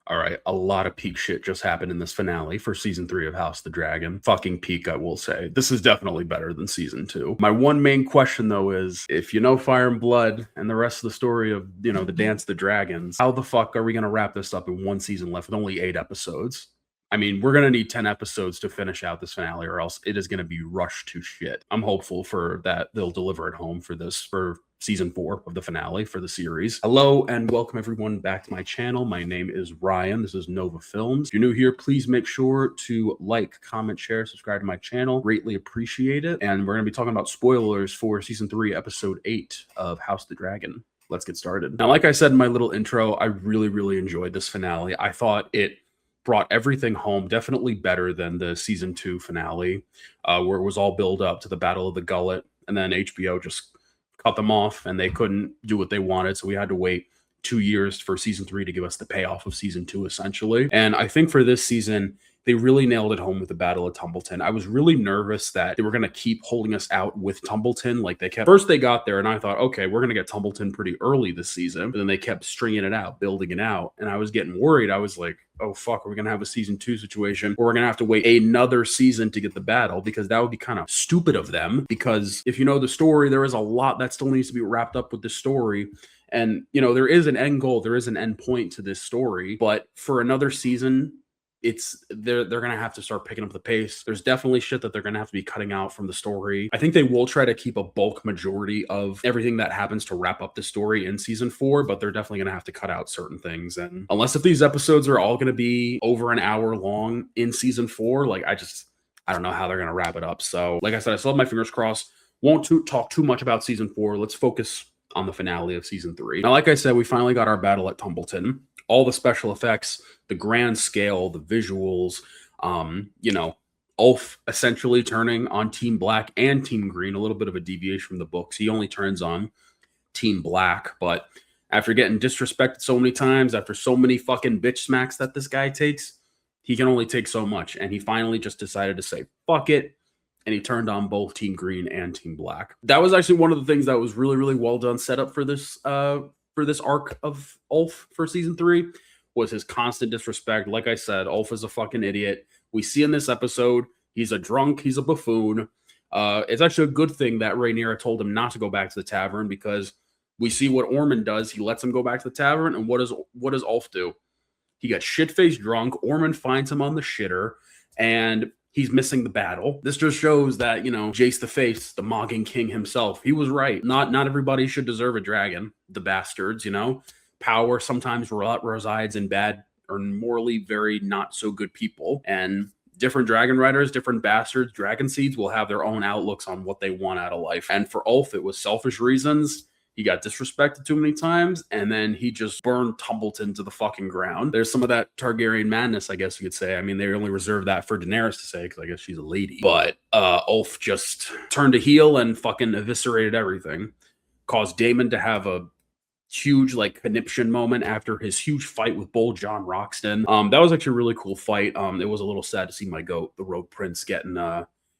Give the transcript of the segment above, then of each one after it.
All right, a lot of peak shit just happened in this finale for season 3 of House of the Dragon. Fucking peak, I will say. This is definitely better than season 2. My one main question though is if you know Fire and Blood and the rest of the story of, the Dance of the Dragons, how the fuck are we going to wrap this up in one season left with only 8 episodes? I mean, we're going to need 10 episodes to finish out this finale, or else it is going to be rushed to shit. I'm hopeful for that they'll deliver at home for season 4 of the finale for the series. Hello and welcome everyone back to my channel. My name is Ryan. This is Nova Films. If you're new here, please make sure to like, comment, share, subscribe to my channel. Greatly appreciate it. And we're going to be talking about spoilers for season 3, episode 8 of House of the Dragon. Let's get started. Now, like I said in my little intro, I really enjoyed this finale. I thought it brought everything home, definitely better than the season 2 finale, where it was all build up to the Battle of the Gullet, and then HBO just cut them off and they couldn't do what they wanted, so we had to wait 2 years for season 3 to give us the payoff of season 2, essentially. And I think for this season, they really nailed it home with the Battle of Tumbleton. I was really nervous that they were going to keep holding us out with Tumbleton. Like first they got there and I thought, okay, we're going to get Tumbleton pretty early this season. But then they kept stringing it out, building it out. And I was getting worried. I was like, oh, fuck, are we going to have a season 2 situation or we're going to have to wait another season to get the battle? Because that would be kind of stupid of them. Because if you know the story, there is a lot that still needs to be wrapped up with the story. And, there is an end goal. There is an end point to this story. But for another season, they're gonna have to start picking up the pace. There's definitely shit that they're gonna have to be cutting out from the story. I think they will try to keep a bulk majority of everything that happens to wrap up the story in season 4, but they're definitely gonna have to cut out certain things. And unless if these episodes are all gonna be over an hour long in season 4, like I don't know how they're gonna wrap it up. So like I said, I still have my fingers crossed. Won't talk too much about season 4. Let's focus on the finale of season 3. Now, like I said, we finally got our battle at Tumbleton. All the special effects, the grand scale, the visuals, Ulf essentially turning on Team Black and Team Green, a little bit of a deviation from the books. He only turns on Team Black, but after getting disrespected so many times, after so many fucking bitch smacks that this guy takes, he can only take so much. And he finally just decided to say, fuck it. And he turned on both Team Green and Team Black. That was actually one of the things that was really well done set up for this arc of Ulf for season 3 was his constant disrespect. Like I said, Ulf is a fucking idiot. We see in this episode, he's a drunk, he's a buffoon. It's actually a good thing that Rhaenyra told him not to go back to the tavern because we see what Ormond does. He lets him go back to the tavern, and what does Ulf do? He got shit-faced drunk. Ormond finds him on the shitter, and he's missing the battle. This just shows that, Jace the Face, the Mogging King himself, he was right. Not everybody should deserve a dragon. The bastards, Power sometimes resides in bad or morally very not so good people. And different dragon riders, different bastards, dragon seeds will have their own outlooks on what they want out of life. And for Ulf, it was selfish reasons. He got disrespected too many times, and then he just burned Tumbleton to the fucking ground. There's some of that Targaryen madness, I guess you could say. I mean, they only reserved that for Daenerys to say, because I guess she's a lady. But Ulf just turned a heel and fucking eviscerated everything. Caused Daemon to have a huge, conniption moment after his huge fight with Boljon Roxton. That was actually a really cool fight. It was a little sad to see my goat, the Rogue Prince, getting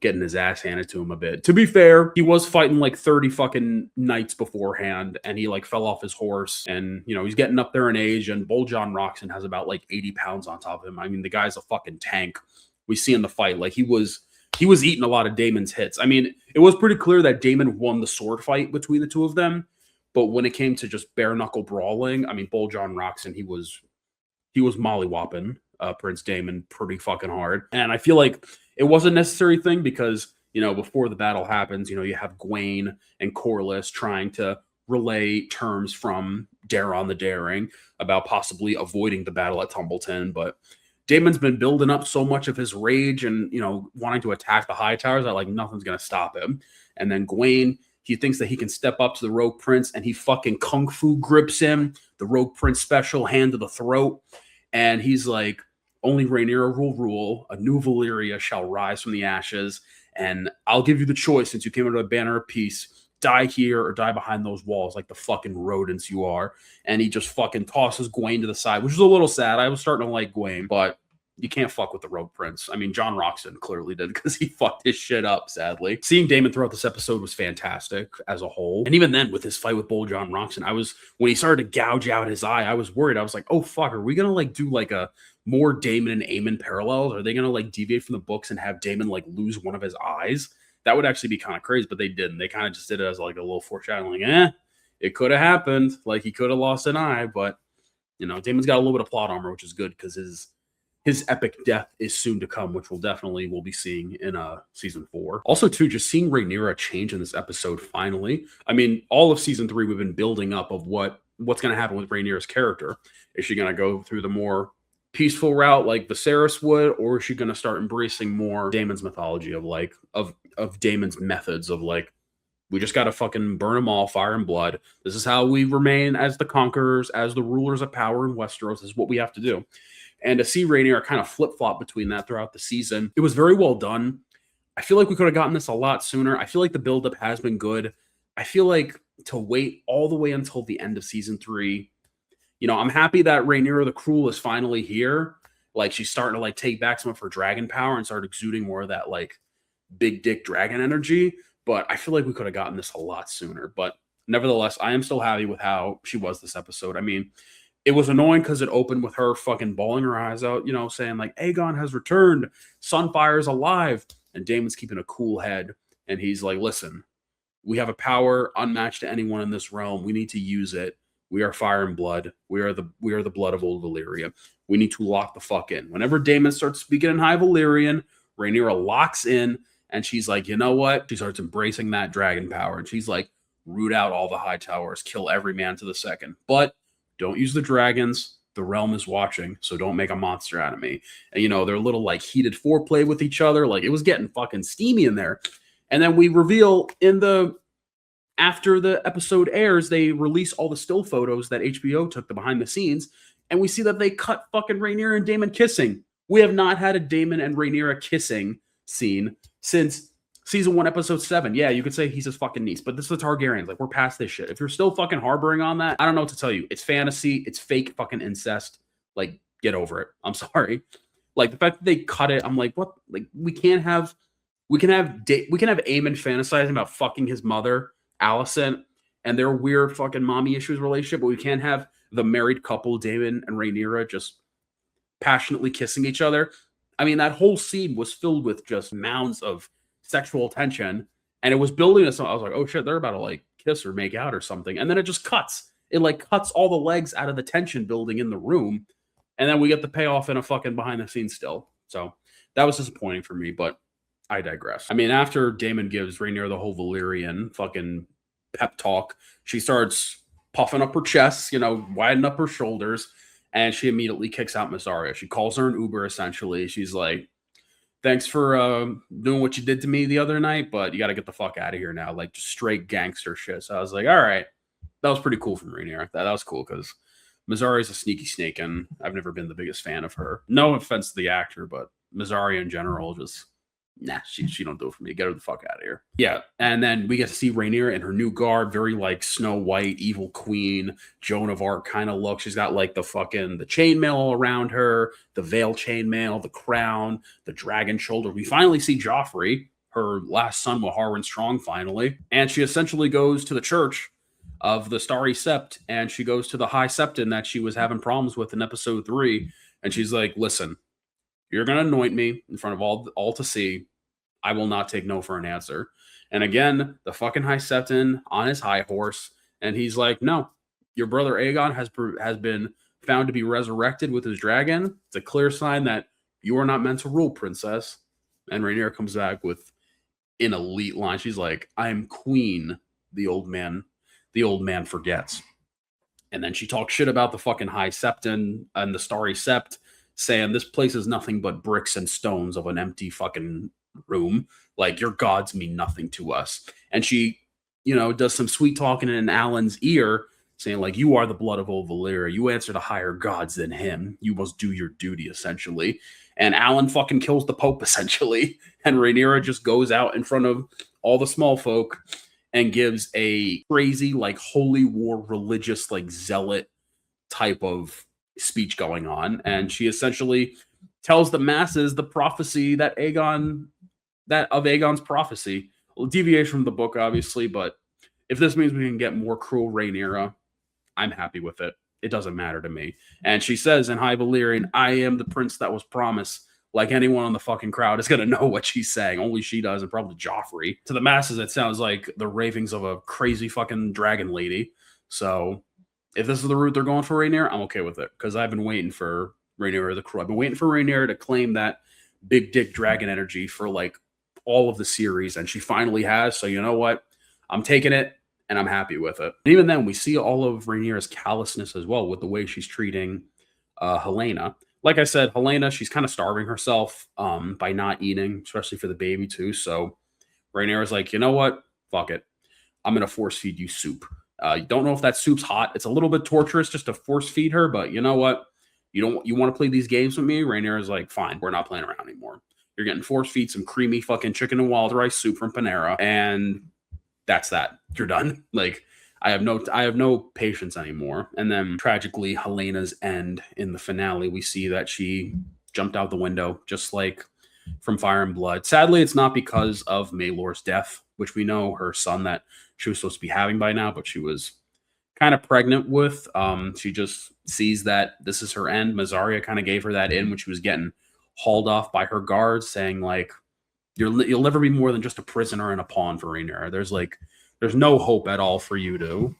his ass handed to him a bit. To be fair, he was fighting 30 fucking knights beforehand, and he fell off his horse, and he's getting up there in age, and Boljon Roxton has about 80 pounds on top of him. I mean, the guy's a fucking tank. We see in the fight, he was eating a lot of Daemon's hits. I mean, it was pretty clear that Daemon won the sword fight between the two of them, but when it came to just bare knuckle brawling, I mean, Boljon Roxton, he was mollywhopping Prince Daemon pretty fucking hard. And I feel like it was a necessary thing because, before the battle happens, you have Gwaine and Corlys trying to relay terms from Daeron the Daring about possibly avoiding the battle at Tumbleton. But Daemon's been building up so much of his rage and, wanting to attack the High Towers that nothing's going to stop him. And then Gwaine, he thinks that he can step up to the Rogue Prince, and he fucking kung fu grips him, the Rogue Prince special, hand to the throat. And he's like, only Rhaenyra will rule. A new Valyria shall rise from the ashes. And I'll give you the choice, since you came under a banner of peace. Die here or die behind those walls like the fucking rodents you are. And he just fucking tosses Gwaine to the side, which is a little sad. I was starting to like Gwaine, but you can't fuck with the Rogue Prince. I mean, John Roxon clearly did because he fucked his shit up, sadly. Seeing Damon throughout this episode was fantastic as a whole. And even then, with his fight with Bull John Roxon, when he started to gouge out his eye, I was worried. I was like, oh, fuck, are we going to like do like a more Damon and Aemon parallels? Are they going to like deviate from the books and have Damon like lose one of his eyes? That would actually be kind of crazy, but they didn't. They kind of just did it as like a little foreshadowing, like, it could have happened. Like he could have lost an eye, but you know, Damon's got a little bit of plot armor, which is good because his epic death is soon to come, which we'll be seeing in season 4. Also, too, just seeing Rhaenyra change in this episode finally. I mean, all of season 3 we've been building up of what's going to happen with Rhaenyra's character. Is she going to go through the more peaceful route like Viserys would, or is she going to start embracing more Damon's mythology of like of Damon's methods of like, we just got to fucking burn them all, fire and blood. This is how we remain as the conquerors, as the rulers of power in Westeros. This is what we have to do. And to see Rhaenyra kind of flip-flop between that throughout the season, it was very well done. I feel like we could have gotten this a lot sooner. I feel like the buildup has been good. I feel like to wait all the way until the end of season 3, you know, I'm happy that Rhaenyra the Cruel is finally here. Like, she's starting to, like, take back some of her dragon power and start exuding more of that, like, big dick dragon energy. But I feel like we could have gotten this a lot sooner. But nevertheless, I am still happy with how she was this episode. I mean, it was annoying because it opened with her fucking bawling her eyes out, you know, saying like, Aegon has returned, Sunfire's alive. And Damon's keeping a cool head. And he's like, listen, we have a power unmatched to anyone in this realm. We need to use it. We are fire and blood. We are the blood of old Valyria. We need to lock the fuck in. Whenever Daemon starts speaking in High Valyrian, Rhaenyra locks in. And she's like, you know what? She starts embracing that dragon power. And she's like, root out all the high towers, kill every man to the second. But don't use the dragons. The realm is watching, so don't make a monster out of me. And, you know, their little, like, heated foreplay with each other. Like, it was getting fucking steamy in there. And then we reveal after the episode airs, they release all the still photos that HBO took, the behind the scenes. And we see that they cut fucking Rhaenyra and Daemon kissing. We have not had a Daemon and Rhaenyra kissing scene since season 1, episode 7. Yeah, you could say he's his fucking niece, but this is the Targaryens. Like, we're past this shit. If you're still fucking harboring on that, I don't know what to tell you. It's fantasy. It's fake fucking incest. Like, get over it. I'm sorry. Like, the fact that they cut it, I'm like, what? Like, we can have Aemon fantasizing about fucking his mother, Alicent, and their weird fucking mommy issues relationship, but we can't have the married couple, Daemon and Rhaenyra, just passionately kissing each other. I mean, that whole scene was filled with just mounds of sexual tension, and it was building us. I was like, oh shit, they're about to like kiss or make out or something. And then it just cuts. It like cuts all the legs out of the tension building in the room. And then we get the payoff in a fucking behind the scenes still. So that was disappointing for me, but I digress. I mean, after Daemon gives Rhaenyra the whole Valyrian fucking pep talk, she starts puffing up her chest, you know, widening up her shoulders. And she immediately kicks out Mysaria. She calls her an Uber, essentially. She's like, thanks for doing what you did to me the other night, but you got to get the fuck out of here now. Like, just straight gangster shit. So I was like, all right. That was pretty cool from Rhaenyra. That was cool because Mysaria is a sneaky snake, and I've never been the biggest fan of her. No offense to the actor, but Mysaria in general just... Nah, she don't do it for me. Get her the fuck out of here. Yeah, and then we get to see Rhaenyra in her new garb, very like Snow White, evil queen, Joan of Arc kind of look. She's got like the chainmail all around her, the veil chainmail, the crown, the dragon shoulder. We finally see Joffrey, her last son with Harwin Strong, finally, and she essentially goes to the church of the Starry Sept, and she goes to the High Septon that she was having problems with in episode 3, and she's like, listen, you're going to anoint me in front of all to see. I will not take no for an answer. And again, the fucking High Septon on his high horse. And he's like, no, your brother Aegon has been found to be resurrected with his dragon. It's a clear sign that you are not meant to rule, princess. And Rhaenyra comes back with an elite line. She's like, I am queen, the old man forgets. And then she talks shit about the fucking High Septon and the Starry Sept, saying this place is nothing but bricks and stones of an empty fucking room. Like, your gods mean nothing to us. And she, you know, does some sweet talking in Alan's ear, saying like, you are the blood of old Valyria. You answer to higher gods than him. You must do your duty, essentially. And Alan fucking kills the Pope, essentially. And Rhaenyra just goes out in front of all the small folk and gives a crazy, like, holy war religious, like, zealot type of speech going on. And she essentially tells the masses the prophecy that Aegon's prophecy. Well, deviation from the book, obviously, but if this means we can get more cruel Rhaenyra, I'm happy with it. It doesn't matter to me. And she says in High Valyrian, I am the prince that was promised. Like anyone in the fucking crowd is going to know what she's saying. Only she does, and probably Joffrey. To the masses, it sounds like the ravings of a crazy fucking dragon lady. So if this is the route they're going for Rhaenyra, I'm okay with it. Because I've been waiting for Rhaenyra the Crow. I've been waiting for Rhaenyra to claim that big dick dragon energy for like all of the series. And she finally has. So you know what? I'm taking it. And I'm happy with it. And even then, we see all of Rhaenyra's callousness as well with the way she's treating Helaena. Like I said, Helaena, she's kind of starving herself by not eating, especially for the baby too. So Rhaenyra's like, you know what? Fuck it. I'm going to force feed you soup. You don't know if that soup's hot. It's a little bit torturous just to force feed her, but you know what? You want to play these games with me? Rhaenyra's like, fine, we're not playing around anymore. You're getting force feed some creamy fucking chicken and wild rice soup from Panera, and that's that. You're done. Like, I have no patience anymore. And then tragically, Helena's end in the finale, we see that she jumped out the window, just like from Fire and Blood. Sadly, it's not because of Maelor's death, which we know her son that she was supposed to be having by now, but she was kind of pregnant with. She just sees that this is her end. Mysaria kind of gave her that in when she was getting hauled off by her guards, saying like, you'll never be more than just a prisoner and a pawn for Rhaenyra. There's no hope at all for you to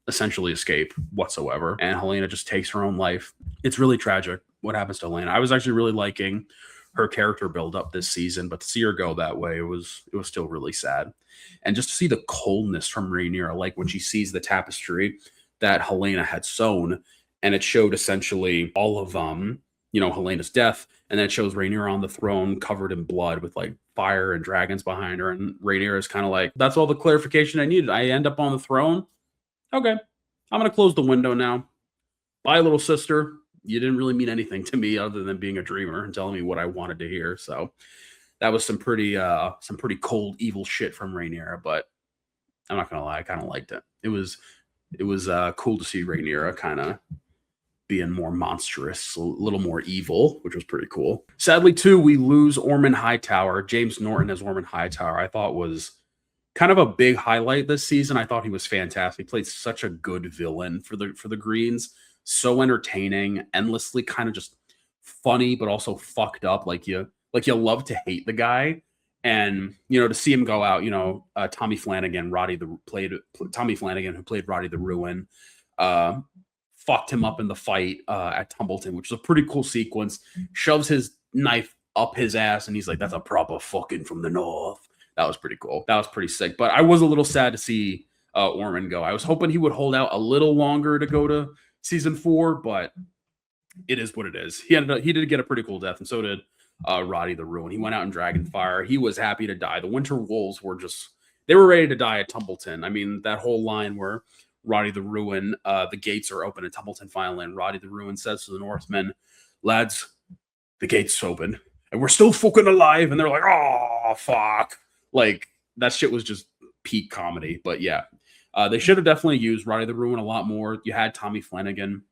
essentially escape whatsoever. And Helaena just takes her own life. It's really tragic what happens to Helaena. I was actually really liking her character build up this season, but to see her go that way, it was still really sad. And just to see the coldness from Rhaenyra, like when she sees the tapestry that Helaena had sewn, and it showed essentially all of Helena's death, and then it shows Rhaenyra on the throne covered in blood with like fire and dragons behind her, and Rhaenyra is kind of like, that's all the clarification I needed. I end up on the throne. Okay, I'm gonna close the window now. Bye, little sister. You didn't really mean anything to me other than being a dreamer and telling me what I wanted to hear. So that was some pretty cold, evil shit from Rhaenyra, but I'm not gonna lie, I kind of liked it. It was cool to see Rhaenyra kind of being more monstrous, a little more evil, which was pretty cool. Sadly, too, we lose Ormond Hightower. James Norton as Ormond Hightower, I thought was kind of a big highlight this season. I thought he was fantastic. He played such a good villain for the Greens. So entertaining, endlessly kind of just funny, but also fucked up. Like you love to hate the guy. And, to see him go out, Tommy Flanagan, Tommy Flanagan, who played Roddy the Ruin, fucked him up in the fight at Tumbleton, which is a pretty cool sequence. Shoves his knife up his ass, and he's like, that's a proper fucking from the north. That was pretty cool. That was pretty sick. But I was a little sad to see Ormond go. I was hoping he would hold out a little longer to go to season 4, but it is what it is. He did get a pretty cool death, and so did Roddy the Ruin. He went out in Dragonfire. He was happy to die. The Winter Wolves they were ready to die at Tumbleton. I mean, that whole line where Roddy the Ruin, the gates are open at Tumbleton finally, and Roddy the Ruin says to the Northmen, lads, the gates open, and we're still fucking alive. And they're like, oh, fuck. Like, that shit was just peak comedy. But yeah, they should have definitely used Roddy the Ruin a lot more. You had Tommy Flanagan.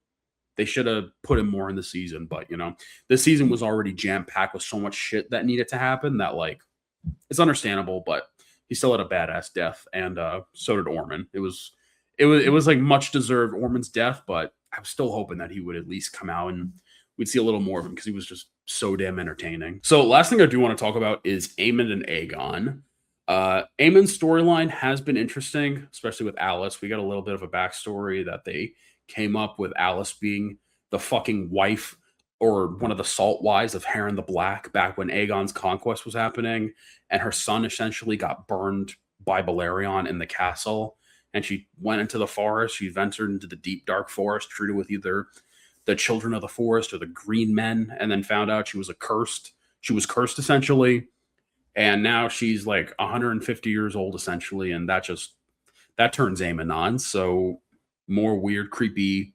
They should have put him more in the season. But, this season was already jam-packed with so much shit that needed to happen that, like, it's understandable, but he still had a badass death. And so did Ormond. It was like much deserved Ormond's death, but I was still hoping that he would at least come out and we'd see a little more of him because he was just so damn entertaining. So last thing I do want to talk about is Aemond and Aegon. Aemond's storyline has been interesting, especially with Alice. We got a little bit of a backstory that they came up with Alice being the fucking wife or one of the salt wives of Harren the Black back when Aegon's conquest was happening, and her son essentially got burned by Balerion in the castle. And she went into the forest. She ventured into the deep, dark forest, treated with either the children of the forest or the green men, and then found out she was cursed. She was cursed, essentially. And now she's like 150 years old, essentially. And that turns Aemond on. So more weird, creepy,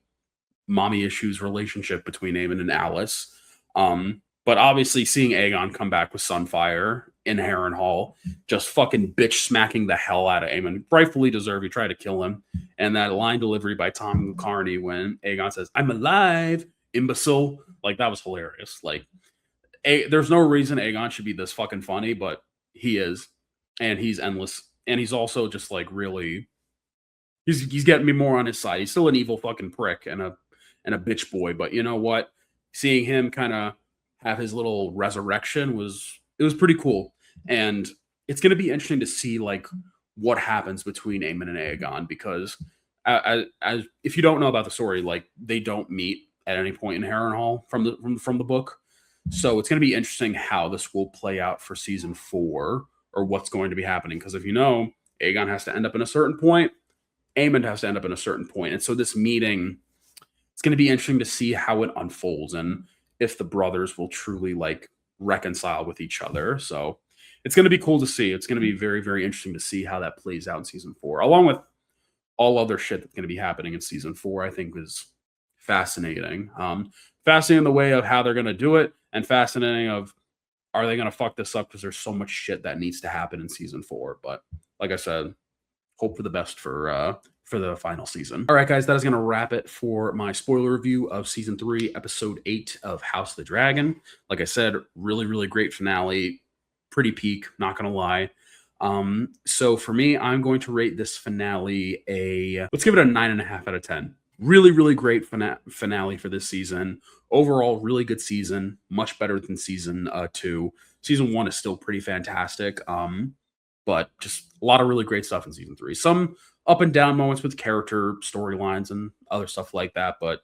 mommy issues relationship between Aemond and Alice. But obviously seeing Aegon come back with Sunfire in Harrenhal, just fucking bitch smacking the hell out of Aemond. Rightfully deserved. He tried to kill him. And that line delivery by Tom Carney when Aegon says, I'm alive, imbecile. Like, that was hilarious. Like, there's no reason Aegon should be this fucking funny, but he is, and he's endless, and he's also just like really, he's getting me more on his side. He's still an evil fucking prick and a bitch boy, but you know what? Seeing him kind of have his little resurrection was pretty cool, and it's gonna be interesting to see like what happens between Aemon and Aegon because as if you don't know about the story, like they don't meet at any point in Harrenhal from the book. So it's going to be interesting how this will play out for season 4 or what's going to be happening. Because if you know, Aegon has to end up in a certain point, Aemon has to end up in a certain point. And so this meeting, it's going to be interesting to see how it unfolds and if the brothers will truly like reconcile with each other. So it's going to be cool to see. It's going to be very, very interesting to see how that plays out in season 4, along with all other shit that's going to be happening in season 4. I think is fascinating. Fascinating in the way of how they're going to do it, and fascinating of are they going to fuck this up because there's so much shit that needs to happen in season 4. But like I said, hope for the best for the final season. All right, guys, that is going to wrap it for my spoiler review of season 3, episode 8 of House of the Dragon. Like I said, really, really great finale. Pretty peak, not going to lie. So for me, I'm going to rate this finale let's give it a 9.5 out of 10. Really, really great finale for this season. Overall, really good season. Much better than season 2. Season 1 is still pretty fantastic. But just a lot of really great stuff in season 3. Some up and down moments with character storylines and other stuff like that. But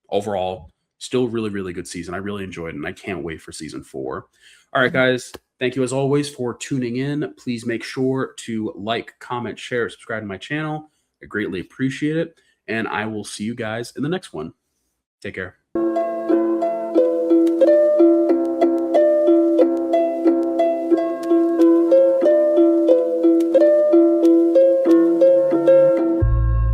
overall, still really, really good season. I really enjoyed it, and I can't wait for season 4. All right, guys. Thank you as always for tuning in. Please make sure to like, comment, share, subscribe to my channel. I greatly appreciate it. And I will see you guys in the next one. Take care.